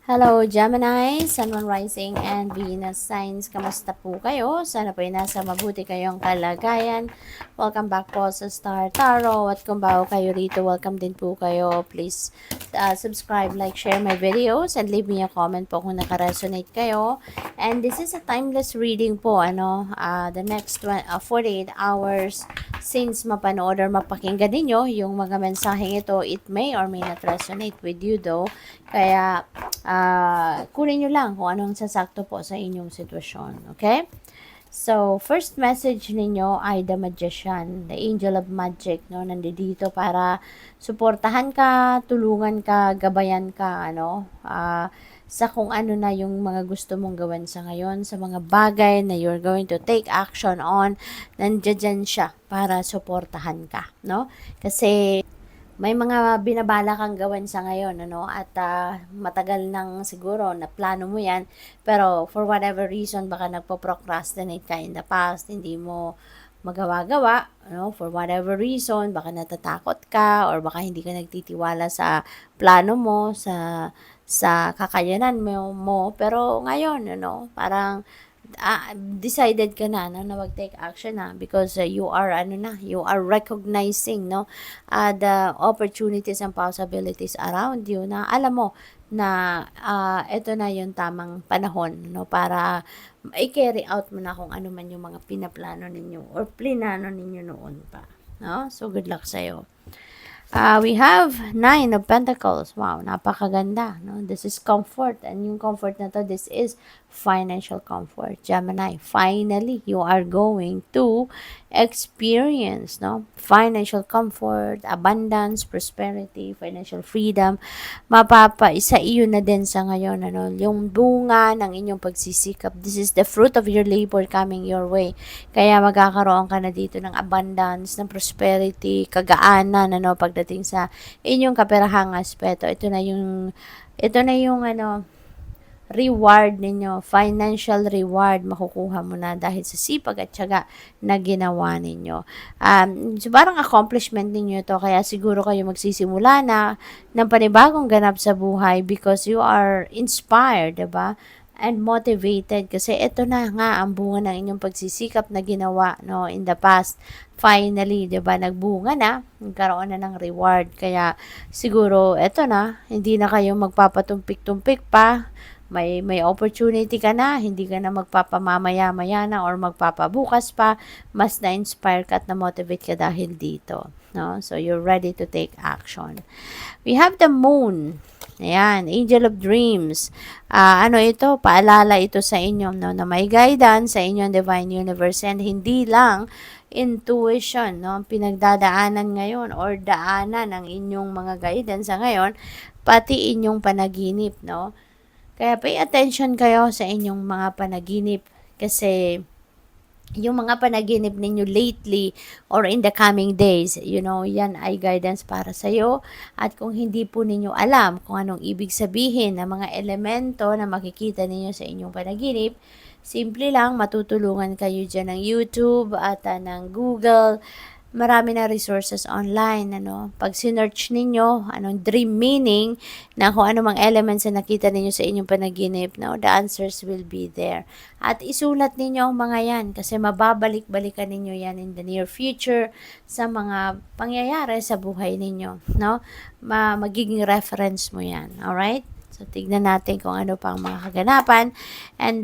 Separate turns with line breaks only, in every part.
Hello, Gemini, Sun, Moon, Rising, and Venus signs. Kamusta po kayo? Sana po ay nasa mabuti kayong kalagayan. Welcome back po sa Star Tarot. At kung bago kayo rito, welcome din po kayo. Please subscribe, like, share my videos, and leave me a comment po kung nakaresonate kayo. And this is a timeless reading po, the next 48 hours since mapanood or mapakinggan ninyo yung mga mensaheng ito, it may or may not resonate with you though. Kaya, kunin nyo lang kung anong sasakto po sa inyong sitwasyon. Okay? So, first message ninyo ay the Magician, the Angel of Magic, no? Nandito para suportahan ka, tulungan ka, gabayan ka, sa kung ano na yung mga gusto mong gawin sa ngayon, sa mga bagay na you're going to take action on, nandiyan siya para suportahan ka, no? Kasi may mga binabala kang gawin sa ngayon, at matagal nang siguro na plano mo yan, pero for whatever reason, baka nagpo-procrastinate ka in the past, hindi mo magawa-gawa, for whatever reason, baka natatakot ka, or baka hindi ka nagtitiwala sa plano mo, sa kakayanan mo, pero ngayon, parang decided ka na, na mag-take action na because you are you are recognizing the opportunities and possibilities around you, na alam mo na ito na yung tamang panahon para i-carry out mo na kung ano man yung mga pinaplano ninyo or plinano ninyo noon pa, so good luck sa'yo. We have 9 of Pentacles. Wow, napakaganda. No? This is comfort. And yung comfort na to, this is financial comfort. Gemini, finally, you are going to experience financial comfort, abundance, prosperity, financial freedom. Mapapaisa iyo na din sa ngayon. Yung bunga ng inyong pagsisikap. This is the fruit of your labor coming your way. Kaya magkakaroon ka na dito ng abundance, ng prosperity, kagaanan, pagdating sa inyong kaperahang aspeto. Ito na yung reward ninyo, financial reward makukuha mo na dahil sa sipag at tiyaga na ginawa ninyo. So parang accomplishment ninyo to, kaya siguro kayo magsisimula na ng panibagong ganap sa buhay because you are inspired, diba? And motivated kasi ito na nga ang bunga ng inyong pagsisikap na ginawa in the past. Finally, 'di ba, nagbunga na, nagkaroon na ng reward. Kaya siguro ito na, hindi na kayo magpapatumpik-tumpik pa. May opportunity ka na, hindi ka na magpapamamaya-maya na or magpapabukas pa, mas na-inspire ka at na-motivate ka dahil dito. So you're ready to take action. We have the Moon. Ayan, Angel of Dreams. Ito, paalala ito sa inyo na may guidance sa inyong Divine Universe and hindi lang intuition, pinagdadaanan ngayon or daanan ng inyong mga guidance sa ngayon, pati inyong panaginip, Kaya pay attention kayo sa inyong mga panaginip kasi yung mga panaginip ninyo lately or in the coming days, yan ay guidance para sa'yo. At kung hindi po ninyo alam kung anong ibig sabihin ng mga elemento na makikita ninyo sa inyong panaginip, simple lang, matutulungan kayo dyan ng YouTube at ng Google. Marami na resources online, Pag sinearch ninyo, anong dream meaning, na kung ano mang elements na nakita ninyo sa inyong panaginip, the answers will be there. At isulat ninyo ang mga yan, kasi mababalik-balikan ninyo yan in the near future sa mga pangyayari sa buhay ninyo, magiging reference mo yan, alright? So, tignan natin kung ano pang mga kaganapan. And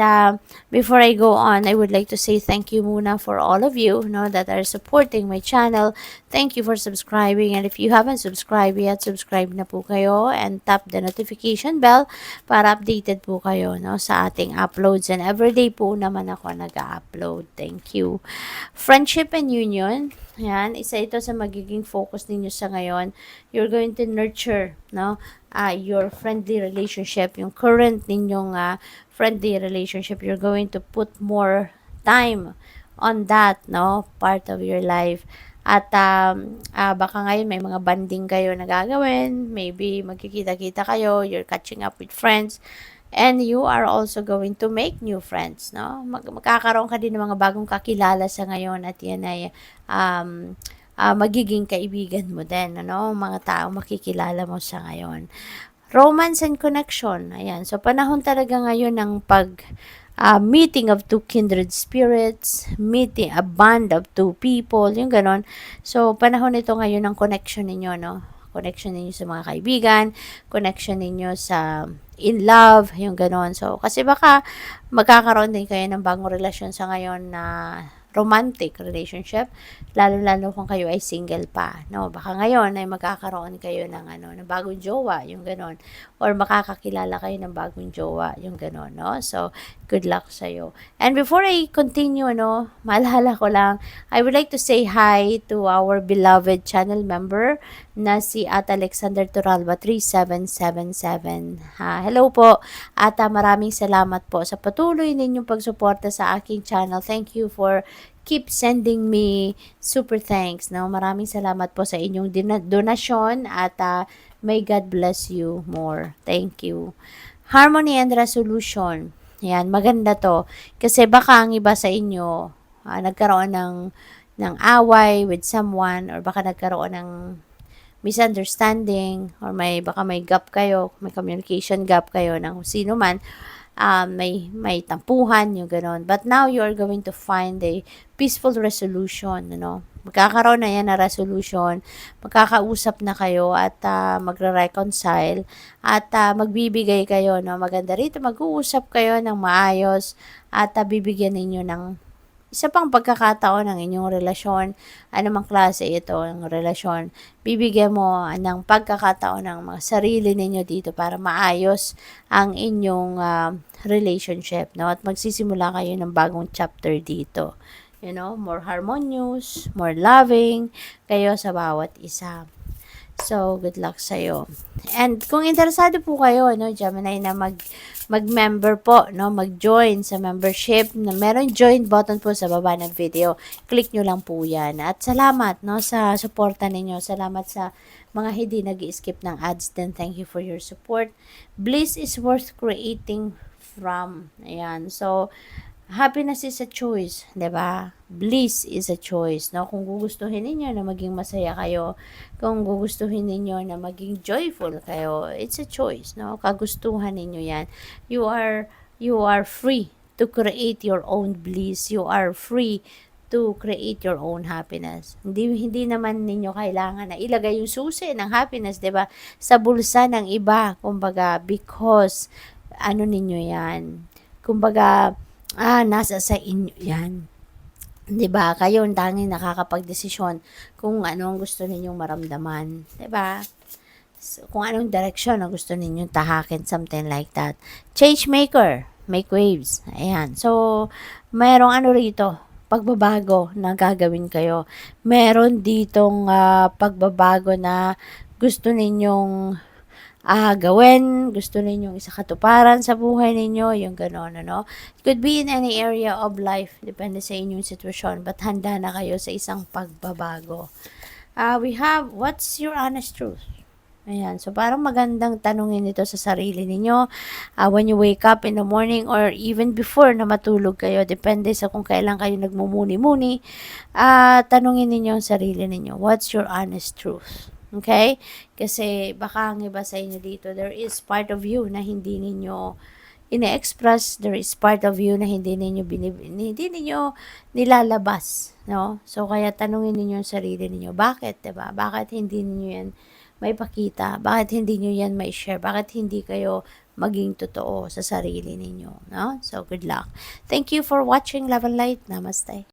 before I go on, I would like to say thank you muna for all of you that are supporting my channel. Thank you for subscribing. And if you haven't subscribed yet, subscribe na po kayo and tap the notification bell para updated po kayo sa ating uploads. And everyday po naman ako nag-upload. Thank you. Friendship and union. Yan, isa ito sa magiging focus ninyo sa ngayon. You're going to nurture, your friendly relationship, yung current ninyong friendly relationship. You're going to put more time on that, part of your life. At baka ngayon may mga banding kayo na gagawin, maybe magkikita-kita kayo, you're catching up with friends, and you are also going to make new friends, magkakaroon ka din ng mga bagong kakilala sa ngayon at yan ay magiging kaibigan mo din, mga tao makikilala mo sa ngayon. Romance and connection. Ayan. So, panahon talaga ngayon ng meeting of two kindred spirits, meeting a band of two people, yung ganon. So, panahon ito ngayon ng connection ninyo, no? Connection ninyo sa mga kaibigan, connection ninyo sa in love, yung ganon. So, kasi baka magkakaroon din kayo ng bagong relasyon sa ngayon na romantic relationship, lalo-lalo kung kayo ay single pa, no? Baka ngayon ay magkakaroon kayo ng ng bagong jowa, yung ganon, or makakakilala kayo ng bagong jowa, yung ganon, no? So, good luck sa iyo. And before I continue, no, maalala ko lang, I would like to say hi to our beloved channel member na si at Alexander Turalba 3777. Hello po. At maraming salamat po sa patuloy ninyong pagsuporta sa aking channel. Thank you for keep sending me super thanks. No? Maraming salamat po sa inyong donasyon at may God bless you more. Thank you. Harmony and resolution. Yan, maganda to. Kasi baka ang iba sa inyo nagkaroon ng away with someone, or baka nagkaroon ng misunderstanding, or baka may gap kayo, may communication gap kayo ng sino man, may tampuhan, yung ganon. But now, you are going to find a peaceful resolution, Magkakaroon na yan na resolution, magkakausap na kayo at magre-reconcile at magbibigay kayo, Maganda rito, mag-uusap kayo ng maayos at bibigyan ninyo ng isa pang pagkakataon ng inyong relasyon, anumang klase ito ng relasyon, bibigyan mo ng pagkakataon ng mga sarili ninyo dito para maayos ang inyong relationship, At magsisimula kayo ng bagong chapter dito. More harmonious, more loving kayo sa bawat isa. So, good luck sa'yo. And kung interesado po kayo, Gemini, na mag-member po, mag-join sa membership, na meron join button po sa baba ng video. Click nyo lang po yan. At salamat, sa suporta ninyo. Salamat sa mga hindi nag-skip ng ads din. Thank you for your support. Bliss is worth creating from. Ayan. So, happiness is a choice, 'di ba? Bliss is a choice, Kung gugustuhin niyo na maging masaya kayo, kung gugustuhin niyo na maging joyful kayo, it's a choice, Kagustuhan niyo 'yan. You are free to create your own bliss. You are free to create your own happiness. Hindi naman ninyo kailangan na ilagay yung susi ng happiness, 'di ba, sa bulsa ng iba, kumbaga, because ninyo 'yan. Kumbaga, nasa sa inyo yan. 'Di ba? Kayo ang tanging nakakapagdesisyon kung ano ang gusto ninyong maramdaman. 'Di ba? So, kung anong direction ang gusto ninyong tahakin, something like that. Change maker, make waves. Ayan. So, mayroong rito, pagbabago na gagawin kayo. Meron ditong pagbabago na gusto ninyong gawin, gusto ninyong isakatuparan sa buhay ninyo, yung gano'n, It could be in any area of life, depende sa inyong sitwasyon, but handa na kayo sa isang pagbabago. We have, what's your honest truth? Ayan, so parang magandang tanungin ito sa sarili ninyo when you wake up in the morning, or even before na matulog kayo, depende sa kung kailan kayo nagmumuni-muni, tanungin ninyo ang sarili ninyo, what's your honest truth? Okay? Kasi baka ang iba sa inyo dito, there is part of you na hindi ninyo ine-express, there is part of you na hindi ninyo nilalabas, So, kaya tanungin ninyo ang sarili ninyo, bakit, 'di ba? Bakit hindi ninyo yan maipakita? Bakit hindi nyo yan mai-share? Bakit hindi kayo maging totoo sa sarili ninyo, So, good luck. Thank you for watching Love and Light. Namaste.